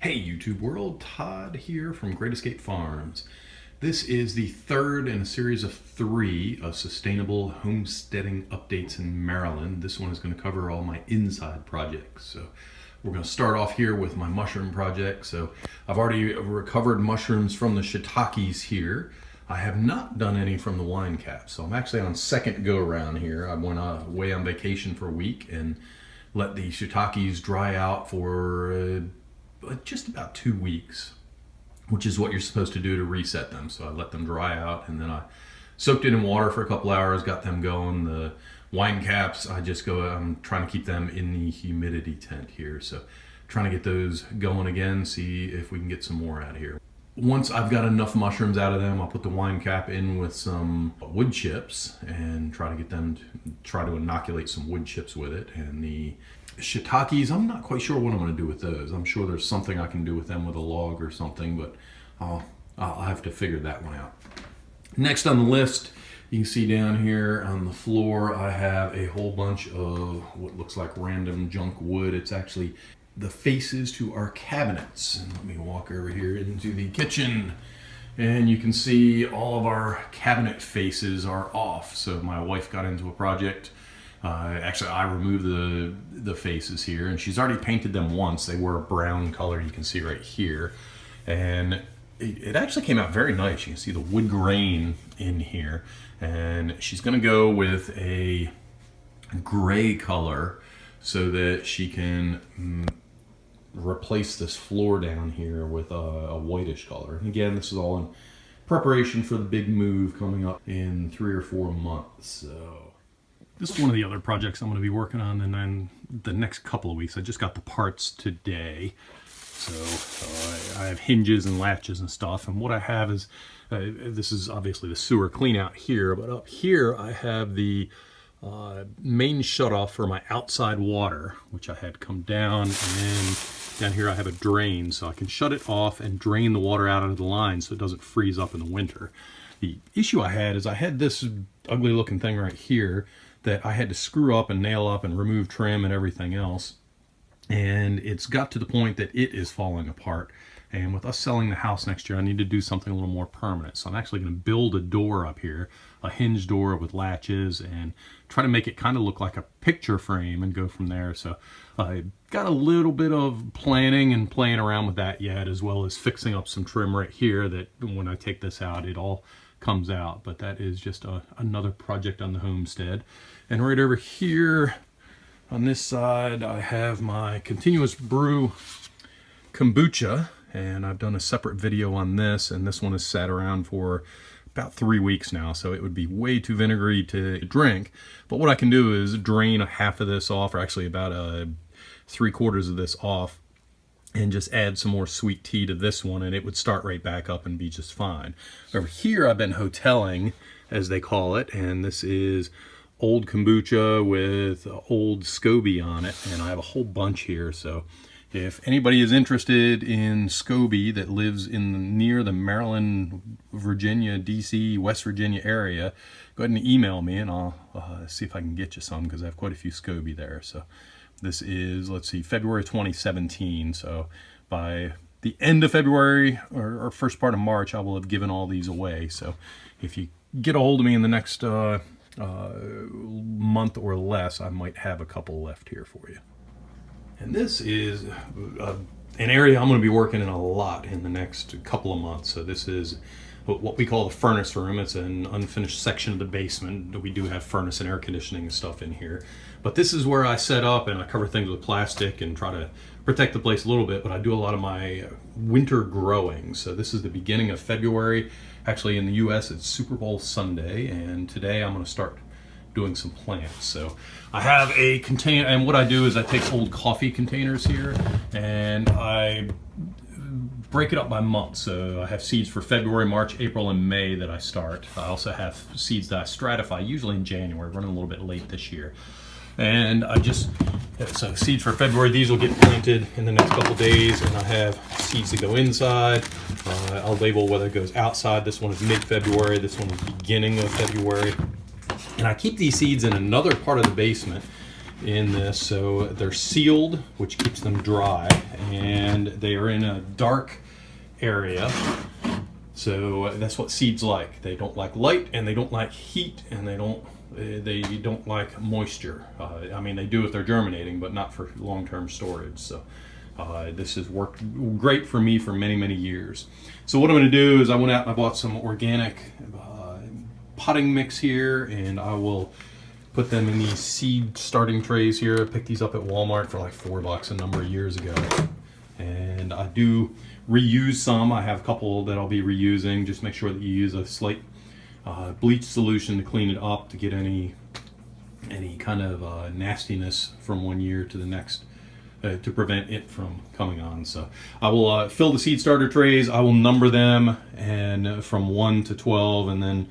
Hey YouTube world, Todd here from Great Escape Farms. This is the third in a series of 3 of Sustainable Homesteading updates in Maryland. This one is going to cover all my inside projects. So we're going to start off here with my mushroom project. So I've already recovered mushrooms from the shiitakes here. I have not done any from the wine caps. So I'm actually on second go around here. I went away on vacation for a week and let the shiitakes dry out for just about 2 weeks, which is what you're supposed to do to reset them. So I let them dry out and then I soaked it in water for a couple hours, got them going. The wine caps, I'm trying to keep them in the humidity tent here. So trying to get those going again, see if we can get some more out of here. Once I've got enough mushrooms out of them, I'll put the wine cap in with some wood chips and try to inoculate some wood chips with it. And the shiitakes, I'm not quite sure what I'm going to do with those. I'm sure there's something I can do with them with a log or something, but I'll have to figure that one out. Next on the list, you can see down here on the floor, I have a whole bunch of what looks like random junk wood. It's actually the faces to our cabinets. And let me walk over here into the kitchen. And you can see all of our cabinet faces are off. So my wife got into a project. Actually, I removed the faces here, and she's already painted them once. They were a brown color, you can see right here. And it actually came out very nice. You can see the wood grain in here. And she's gonna go with a gray color so that she can replace this floor down here with a whitish color. And again, this is all in preparation for the big move coming up in 3 or 4 months. So this is one of the other projects I'm going to be working on in then the next couple of weeks. I just got the parts today. So I have hinges and latches and stuff. And what I have is, this is obviously the sewer clean out here, but up here I have the main shutoff for my outside water, which I had come down, and down here I have a drain, so I can shut it off and drain the water out of the line so it doesn't freeze up in the winter. The issue I had is I had this ugly looking thing right here that I had to screw up and nail up and remove trim and everything else. And it's got to the point that it is falling apart. And with us selling the house next year, I need to do something a little more permanent. So I'm actually going to build a door up here, a hinge door with latches, and try to make it kind of look like a picture frame and go from there. So I got a little bit of planning and playing around with that yet, as well as fixing up some trim right here that when I take this out, it all comes out. But that is just another project on the homestead. And right over here on this side, I have my continuous brew kombucha, and I've done a separate video on this, and this one has sat around for about 3 weeks now, so it would be way too vinegary to drink. But what I can do is drain a half of this off, or actually about 3/4 of this off, and just add some more sweet tea to this one, and it would start right back up and be just fine. Over here I've been hoteling, as they call it, and this is old kombucha with old SCOBY on it, and I have a whole bunch here. So if anybody is interested in SCOBY that lives near the Maryland, Virginia, DC, West Virginia area, go ahead and email me and I'll see if I can get you some, because I have quite a few SCOBY there. So this is, let's see, February 2017. So by the end of February or first part of March, I will have given all these away. So if you get a hold of me in the next month or less, I might have a couple left here for you. And this is an area I'm going to be working in a lot in the next couple of months. So this is what we call the furnace room. It's an unfinished section of the basement. We do have furnace and air conditioning and stuff in here. But this is where I set up and I cover things with plastic and try to protect the place a little bit, but I do a lot of my winter growing. So this is the beginning of February. Actually in the US it's Super Bowl Sunday, and today I'm going to start doing some plants. So I have a container, and what I do is I take old coffee containers here and I break it up by month. So I have seeds for February, March, April, and May that I start. I also have seeds that I stratify, usually in January, running a little bit late this year. And so seeds for February, these will get planted in the next couple days, and I have seeds that go inside. I'll label whether it goes outside. This one is mid-February, this one is beginning of February. And I keep these seeds in another part of the basement, in this. So they're sealed, which keeps them dry, and they are in a dark area. So that's what seeds like. They don't like light, and they don't like heat, and they don't like moisture. I mean, they do if they're germinating, but not for long-term storage. So this has worked great for me for many, many years. So what I'm going to do is I went out and I bought some organic potting mix here, and I will put them in these seed starting trays here. I picked these up at Walmart for like $4 a number of years ago. And I do reuse some. I have a couple that I'll be reusing. Just make sure that you use a slight bleach solution to clean it up, to get any kind of nastiness from one year to the next, to prevent it from coming on. So I will fill the seed starter trays. I will number them, and from 1 to 12, and then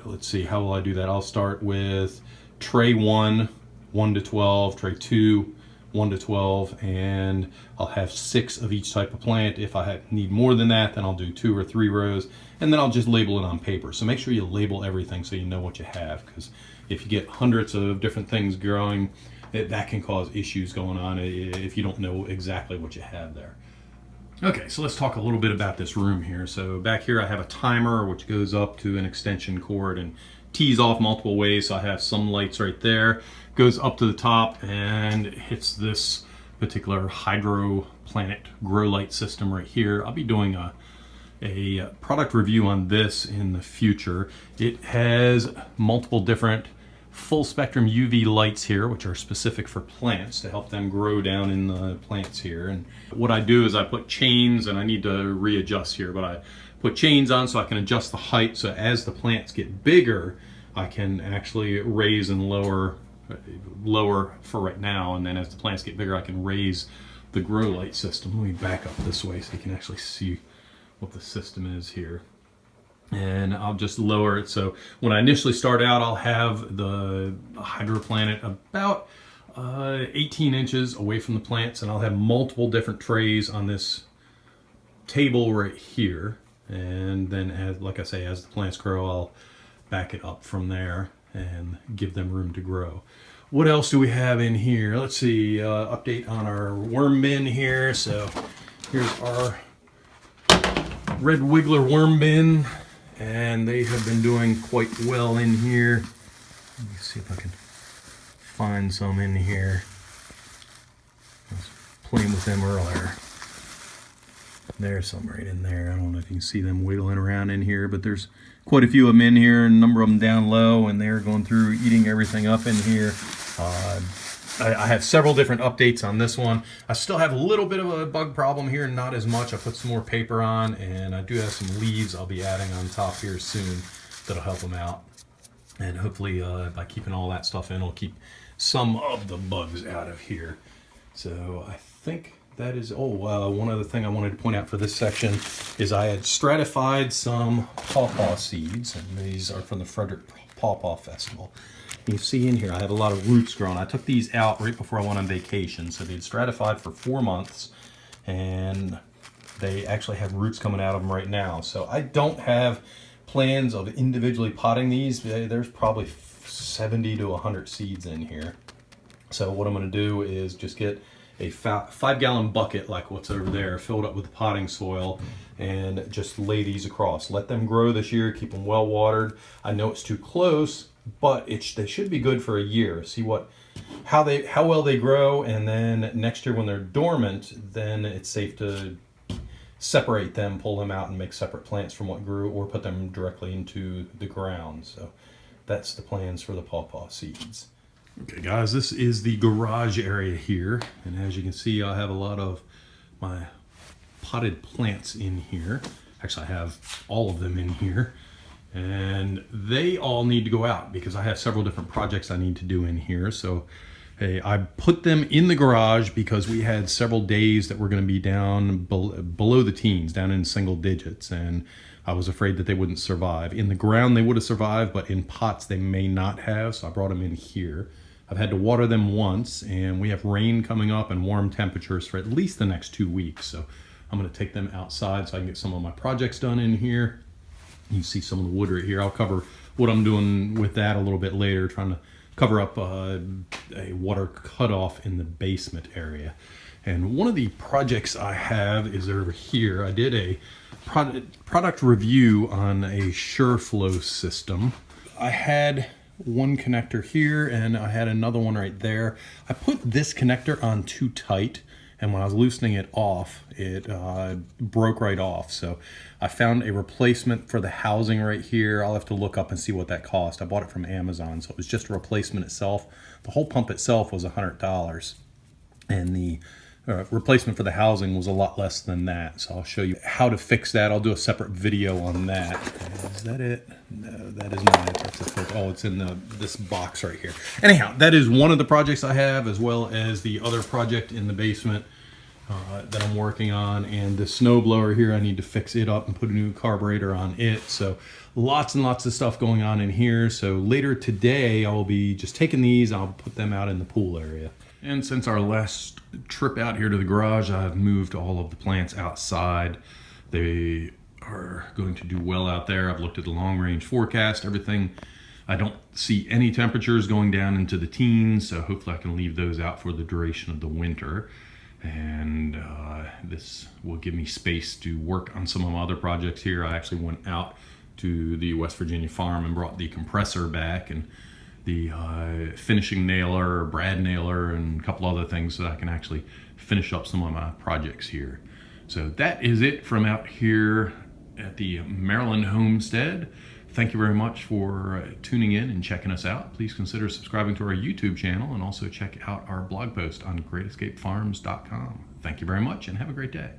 let's see, how will I do that? I'll start with tray 1, 1 to 12, tray 2, 1 to 12, and I'll have 6 of each type of plant. If I need more than that, then I'll do 2 or 3 rows, and then I'll just label it on paper. So make sure you label everything so you know what you have, because if you get hundreds of different things growing, that can cause issues going on if you don't know exactly what you have there. Okay, so let's talk a little bit about this room here. So back here I have a timer which goes up to an extension cord and tees off multiple ways. So I have some lights right there, goes up to the top and hits this particular hydroplanet grow light system right here. I'll be doing a product review on this in the future. It has multiple different full spectrum UV lights here, which are specific for plants to help them grow down in the plants here. And what I do is I put chains, and I need to readjust here, but I put chains on so I can adjust the height. So as the plants get bigger, I can actually raise and lower for right now. And then as the plants get bigger, I can raise the grow light system. Let me back up this way so you can actually see what the system is here. And I'll just lower it. So when I initially start out, I'll have the hydroplanet about 18 inches away from the plants, and I'll have multiple different trays on this table right here. And then, as like I say, as the plants grow, I'll back it up from there and give them room to grow. What else do we have in here? Let's see, update on our worm bin here. So here's our red wiggler worm bin, and they have been doing quite well in here. Let me see if I can find some in here. I was playing with them earlier. There's some right in there. I don't know if you can see them wiggling around in here, but there's quite a few of them in here, and a number of them down low, and they're going through eating everything up in here. I have several different updates on this one. I still have a little bit of a bug problem here, not as much. I put some more paper on, and I do have some leaves I'll be adding on top here soon that'll help them out. And hopefully by keeping all that stuff in, it'll keep some of the bugs out of here. So I think that is, one other thing I wanted to point out for this section is I had stratified some pawpaw seeds, and these are from the Frederick Pawpaw Festival. You see in here I have a lot of roots growing. I took these out right before I went on vacation, so they'd stratified for 4 months, and they actually have roots coming out of them right now. So I don't have plans of individually potting these. There's probably 70 to 100 seeds in here. So what I'm going to do is just get a 5-gallon bucket like what's over there, filled up with potting soil, and just lay these across. Let them grow this year, keep them well watered. I know it's too close, but they should be good for a year. See how well they grow, and then next year when they're dormant, then it's safe to separate them, pull them out, and make separate plants from what grew, or put them directly into the ground. So that's the plans for the pawpaw seeds. Okay guys, this is the garage area here, and as you can see I have a lot of my potted plants in here. Actually I have all of them in here, and they all need to go out because I have several different projects I need to do in here. So I put them in the garage because we had several days that were going to be down below the teens, down in single digits, and I was afraid that they wouldn't survive. In the ground they would have survived, but in pots they may not have, so I brought them in here. I've had to water them once, and we have rain coming up and warm temperatures for at least the next 2 weeks. So I'm going to take them outside so I can get some of my projects done in here. You can see some of the wood right here. I'll cover what I'm doing with that a little bit later, trying to cover up a water cutoff in the basement area. And one of the projects I have is over here. I did a product review on a SureFlow system. I had one connector here and I had another one right there. I put this connector on too tight, and when I was loosening it off, it broke right off. So I found a replacement for the housing right here. I'll have to look up and see what that cost. I bought it from Amazon, so it was just a replacement itself. The whole pump itself was $100, and the replacement for the housing was a lot less than that. So I'll show you how to fix that. I'll do a separate video on that. Is that it? No, that is not it. Oh, it's in this box right here. Anyhow, that is one of the projects I have, as well as the other project in the basement that I'm working on. And the snowblower here, I need to fix it up and put a new carburetor on it. So lots and lots of stuff going on in here. So later today, I'll be just taking these, I'll put them out in the pool area. And since our last trip out here to the garage, I've moved all of the plants outside. They are going to do well out there. I've looked at the long range forecast, everything. I don't see any temperatures going down into the teens, so hopefully I can leave those out for the duration of the winter. And this will give me space to work on some of my other projects here. I actually went out to the West Virginia farm and brought the compressor back, and the finishing nailer, brad nailer, and a couple other things so that I can actually finish up some of my projects here. So that is it from out here at the Maryland homestead. Thank you very much for tuning in and checking us out. Please consider subscribing to our YouTube channel, and also check out our blog post on greatescapefarms.com. Thank you very much and have a great day.